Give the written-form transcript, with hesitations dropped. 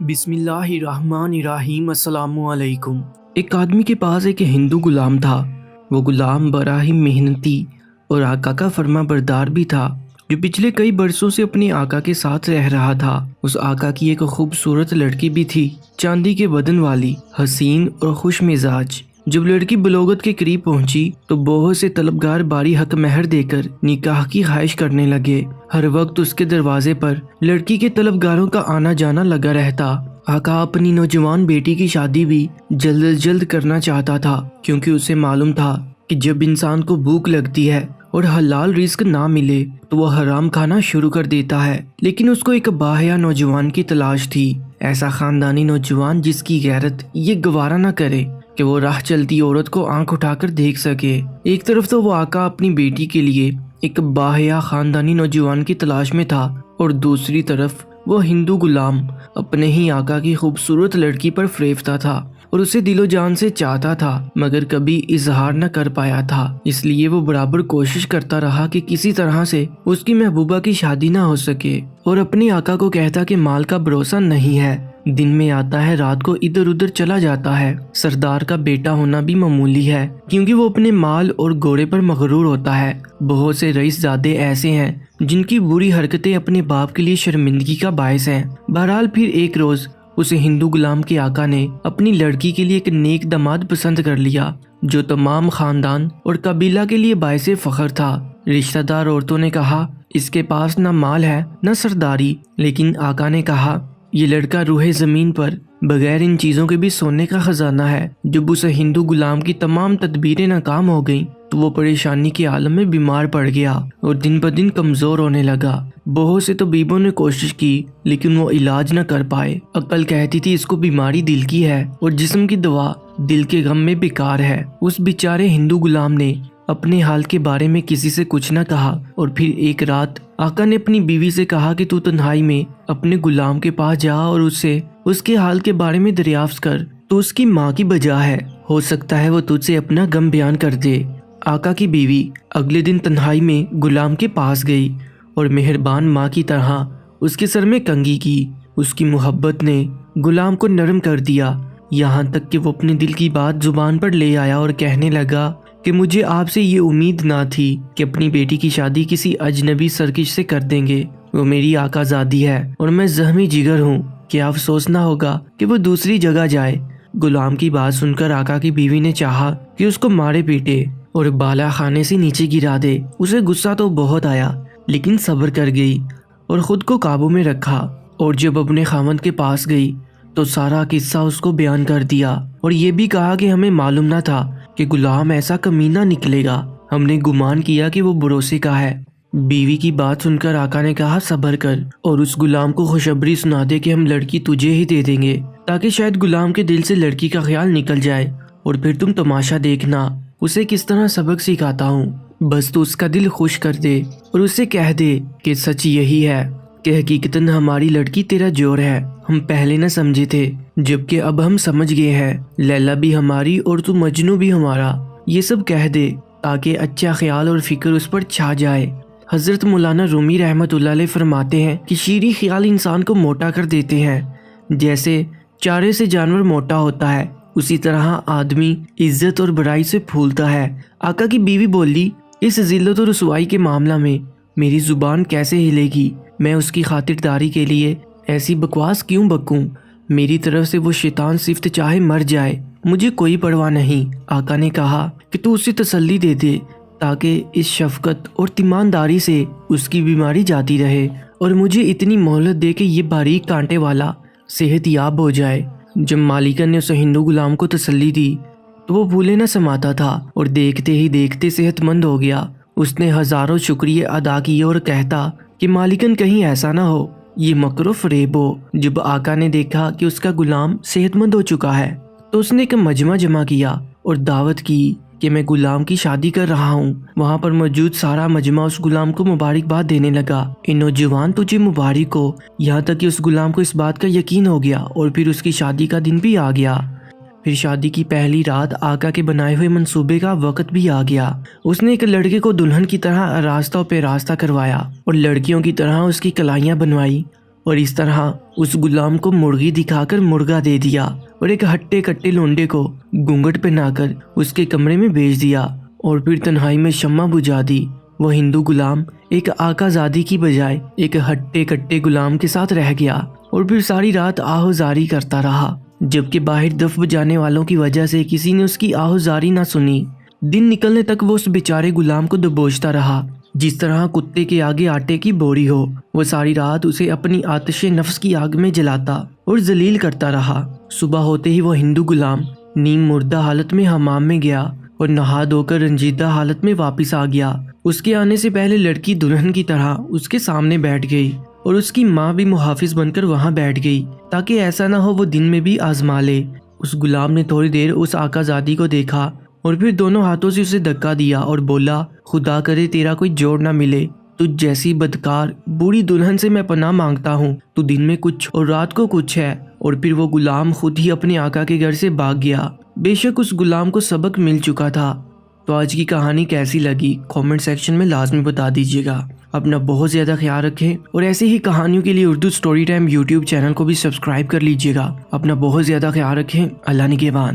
بسم اللہ الرحمن الرحیم۔ السلام علیکم۔ ایک آدمی کے پاس ایک ہندو غلام تھا۔ وہ غلام بڑا ہی محنتی اور آقا کا فرما بردار بھی تھا، جو پچھلے کئی برسوں سے اپنے آقا کے ساتھ رہ رہا تھا۔ اس آقا کی ایک خوبصورت لڑکی بھی تھی، چاندی کے بدن والی، حسین اور خوش مزاج۔ جب لڑکی بلوغت کے قریب پہنچی تو بہت سے طلبگار باری حق مہر دے کر نکاح کی خواہش کرنے لگے۔ ہر وقت اس کے دروازے پر لڑکی کے طلبگاروں کا آنا جانا لگا رہتا۔ آقا اپنی نوجوان بیٹی کی شادی بھی جلد از جلد کرنا چاہتا تھا، کیونکہ اسے معلوم تھا کہ جب انسان کو بھوک لگتی ہے اور حلال رزق نہ ملے تو وہ حرام کھانا شروع کر دیتا ہے۔ لیکن اس کو ایک باحیا نوجوان کی تلاش تھی، ایسا خاندانی نوجوان جس کی غیرت یہ گوارا نہ کرے کہ وہ راہ چلتی عورت کو آنکھ اٹھا کر دیکھ سکے۔ ایک طرف تو وہ آقا اپنی بیٹی کے لیے ایک باحیا خاندانی نوجوان کی تلاش میں تھا، اور دوسری طرف وہ ہندو غلام اپنے ہی آقا کی خوبصورت لڑکی پر فریفتہ تھا اور اسے دل و جان سے چاہتا تھا، مگر کبھی اظہار نہ کر پایا تھا۔ اس لیے وہ برابر کوشش کرتا رہا کہ کسی طرح سے اس کی محبوبہ کی شادی نہ ہو سکے، اور اپنے آقا کو کہتا کہ مال کا بھروسہ نہیں ہے، دن میں آتا ہے رات کو ادھر ادھر چلا جاتا ہے۔ سردار کا بیٹا ہونا بھی معمولی ہے، کیونکہ وہ اپنے مال اور گھوڑے پر مغرور ہوتا ہے۔ بہت سے رئیس زادے ایسے ہیں جن کی بری حرکتیں اپنے باپ کے لیے شرمندگی کا باعث ہیں۔ بہرحال پھر ایک روز اسے ہندو غلام کے آقا نے اپنی لڑکی کے لیے ایک نیک داماد پسند کر لیا، جو تمام خاندان اور قبیلہ کے لیے باعث فخر تھا۔ رشتہ دار عورتوں نے کہا اس کے پاس نہ مال ہے نہ سرداری، لیکن آقا نے کہا یہ لڑکا روح زمین پر بغیر ان چیزوں کے بھی سونے کا خزانہ ہے۔ جب اسے ہندو غلام کی تمام تدبیریں ناکام ہو گئیں تو وہ پریشانی کے عالم میں بیمار پڑ گیا اور دن بدن کمزور ہونے لگا۔ بہت سے طبیبوں نے کوشش کی لیکن وہ علاج نہ کر پائے۔ عقل کہتی تھی اس کو بیماری دل کی ہے اور جسم کی دوا دل کے غم میں بیکار ہے۔ اس بیچارے ہندو غلام نے اپنے حال کے بارے میں کسی سے کچھ نہ کہا، اور پھر ایک رات آقا نے اپنی بیوی سے کہا کہ تو تنہائی میں اپنے غلام کے پاس جا اور اسے اس کے حال کے بارے میں دریافت کر، تو اس کی ماں کی بجا ہے، ہو سکتا ہے وہ تجھ سے اپنا غم بیان کر دے۔ آقا کی بیوی اگلے دن تنہائی میں غلام کے پاس گئی اور مہربان ماں کی طرح اس کے سر میں کنگھی کی۔ اس کی محبت نے غلام کو نرم کر دیا، یہاں تک کہ وہ اپنے دل کی بات زبان پر لے آیا اور کہنے لگا کہ مجھے آپ سے یہ امید نہ تھی کہ اپنی بیٹی کی شادی کسی اجنبی سرکش سے کر دیں گے۔ وہ میری آقا زادی ہے اور میں زخمی جگر ہوں، کیا افسوس نہ ہوگا کہ وہ دوسری جگہ جائے۔ غلام کی بات سن کر آقا کی بیوی نے چاہا کہ اس کو مارے پیٹے اور بالا خانے سے نیچے گرا دے۔ اسے غصہ تو بہت آیا لیکن صبر کر گئی اور خود کو قابو میں رکھا، اور جب اپنے خاوند کے پاس گئی تو سارا قصہ اس کو بیان کر دیا، اور یہ بھی کہا کہ ہمیں معلوم نہ تھا کہ غلام ایسا کمینہ نکلے گا، ہم نے گمان کیا کہ وہ بھروسے کا ہے۔ بیوی کی بات سن کر آقا نے کہا صبر کر اور اس غلام کو خوشخبری سنا دے کہ ہم لڑکی تجھے ہی دے دیں گے، تاکہ شاید غلام کے دل سے لڑکی کا خیال نکل جائے، اور پھر تم تماشا دیکھنا اسے کس طرح سبق سکھاتا ہوں۔ بس تو اس کا دل خوش کر دے اور اسے کہہ دے کہ سچ یہی ہے کہ حقیقتاً ہماری لڑکی تیرا جوڑ ہے، ہم پہلے نہ سمجھے تھے جبکہ اب ہم سمجھ گئے ہیں، لیلا بھی ہماری اور تو مجنو بھی ہمارا، یہ سب کہہ دے تاکہ اچھا خیال اور فکر اس پر چھا جائے۔ حضرت مولانا رومی رحمت اللہ علیہ فرماتے ہیں کہ شیریں خیال انسان کو موٹا کر دیتے ہیں، جیسے چارے سے جانور موٹا ہوتا ہے اسی طرح آدمی عزت اور بڑائی سے پھولتا ہے۔ آقا کی بیوی بولی اس ذلت و رسوائی کے معاملہ میں میری زبان کیسے ہلے گی، میں اس کی خاطرداری کے لیے ایسی بکواس کیوں بکوں، میری طرف سے وہ شیطان صفت چاہے مر جائے، مجھے کوئی پرواہ نہیں۔ آقا نے کہا کہ تو اسے تسلی دے دے تاکہ اس شفقت اور تیمانداری سے اس کی بیماری جاتی رہے، اور مجھے اتنی مہلت دے کہ یہ باریک کانٹے والا صحت یاب ہو جائے۔ جب مالکن نے اسے ہندو غلام کو تسلی دی تو وہ بھولے نہ سماتا تھا اور دیکھتے ہی دیکھتے صحت مند ہو گیا۔ اس نے ہزاروں شکریہ ادا کیے اور کہتا کہ مالکن کہیں ایسا نہ ہو یہ مکر و فریب ہو۔ جب آقا نے دیکھا کہ اس کا غلام صحت مند ہو چکا ہے تو اس نے ایک مجمع جمع کیا اور دعوت کی کہ میں غلام کی شادی کر رہا ہوں۔ وہاں پر موجود سارا مجمع اس غلام کو مبارکباد دینے لگا، اے نوجوان تجھے مبارک ہو، یہاں تک کہ اس غلام کو اس بات کا یقین ہو گیا، اور پھر اس کی شادی کا دن بھی آ گیا۔ پھر شادی کی پہلی رات آقا کے بنائے ہوئے منصوبے کا وقت بھی آ گیا۔ اس نے ایک لڑکے کو دلہن کی طرح آراستہ و پیراستہ کروایا اور لڑکیوں کی طرح اس کی کلائیاں بنوائی اور اس طرح اس غلام کو مرغی دکھا کر مرغا دے دیا اور ایک ہٹے کٹے لونڈے کو گھونگھٹ پہنا کر اس کے کمرے میں بھیج دیا اور پھر تنہائی میں شمع بجھا دی۔ وہ ہندو غلام ایک آقا زادی کی بجائے ایک ہٹے کٹے غلام کے ساتھ رہ گیا اور پھر ساری رات آہوزاری کرتا رہا، جبکہ باہر دف بجانے والوں کی وجہ سے کسی نے اس کی آہوزاری نہ سنی۔ دن نکلنے تک وہ اس بیچارے غلام کو دبوچتا رہا جس طرح کتے کے آگے آٹے کی بوری ہو۔ وہ ساری رات اسے اپنی آتش نفس کی آگ میں جلاتا اور ذلیل کرتا رہا۔ صبح ہوتے ہی وہ ہندو غلام نیم مردہ حالت میں حمام میں گیا اور نہا دھو کر رنجیدہ حالت میں واپس آ گیا۔ اس کے آنے سے پہلے لڑکی دلہن کی طرح اس کے سامنے بیٹھ گئی اور اس کی ماں بھی محافظ بن کر وہاں بیٹھ گئی تاکہ ایسا نہ ہو وہ دن میں بھی آزما لے۔ اس غلام نے تھوڑی دیر اس آقا زادی کو دیکھا اور پھر دونوں ہاتھوں سے اسے دھکا دیا اور بولا، خدا کرے تیرا کوئی جوڑ نہ ملے، تجھ جیسی بدکار بوڑھی دلہن سے میں پناہ مانگتا ہوں۔ تو دن میں کچھ اور رات کو کچھ ہے۔ اور پھر وہ غلام خود ہی اپنے آقا کے گھر سے بھاگ گیا۔ بے شک اس غلام کو سبق مل چکا تھا۔ تو آج کی کہانی کیسی لگی کامنٹ سیکشن میں لازمی بتا دیجیے گا۔ اپنا بہت زیادہ خیال رکھیں اور ایسے ہی کہانیوں کے لیے Urdu story time YouTube channel کو بھی سبسکرائب کر لیجیے گا۔ اپنا بہت زیادہ خیال رکھیں۔ اللہ نگہبان۔